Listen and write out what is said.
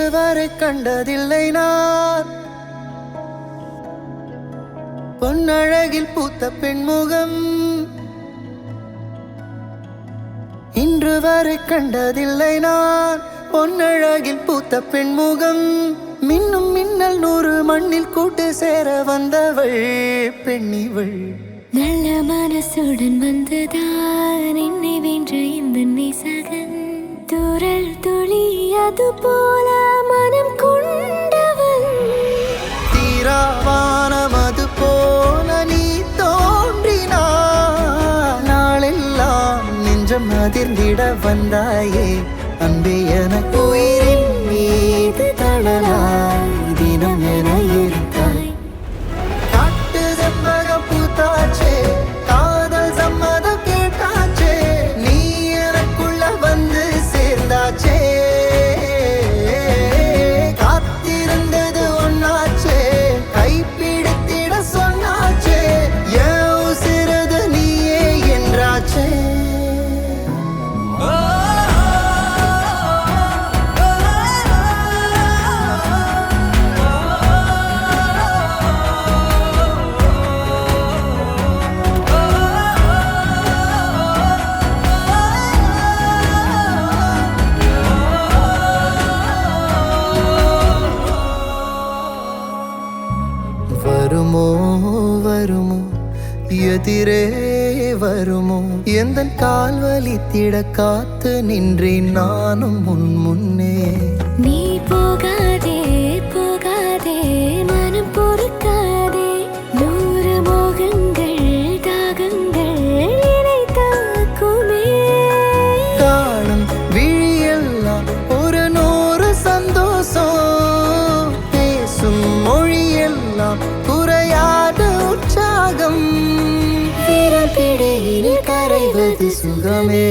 இன்று வரை கண்டதில்லை நான் பொன்னழகில் பூத்த பெண்முகம். இன்று வரை கண்டதில்லை நான் பொன்னழகில் பூத்த பெண்முகம். மின்னும் மின்னல் 100 மண்ணில் கூட்டு சேர வந்தவள் பெண்ணிவள். நல்ல மனசுடன் வந்துதான் என்னை வென்ற இந்த நேசகன். தூரல் துளி அது போல மனம் கொண்டவன். தீராவானம் அது போல நீ தோன்றினாய். நாளெல்லாம் நெஞ்சம் அதிர்ந்திட வந்தாயே அன்பே. எனக்கு உயிரின் மீது தளலாய் தினம் என இருந்தாய். காட்டு செம்பகம் பூத்தாச்சே, காதல் சம்மதம் கேட்டாச்சே, நீ எனக்குள்ள வந்து சேர்ந்தாச்சே. காத்திருந்தது ஒன்னாச்சே, கைப்பிடித்திட சொன்னாச்சே, என் உசிரது நீயே என்றாச்சே. வருமோ வருமோ எதிரே வருமோ, எந்தன் கால் வலித்திட காத்து நின்றேன் நானும் முன்னே. நீ போகாதே போகாதே மனம் பொறுக்காதே. 100 மோகங்கள் தாகங்கள் என்னை தாக்குமே. காணும் விழியெல்லாம் ஒரு 100 சந்தோஷம். பேசும் மொழியெல்லாம் குறையாத உற்சாகம். விரல் பிடியில் கரைவது சுகமே.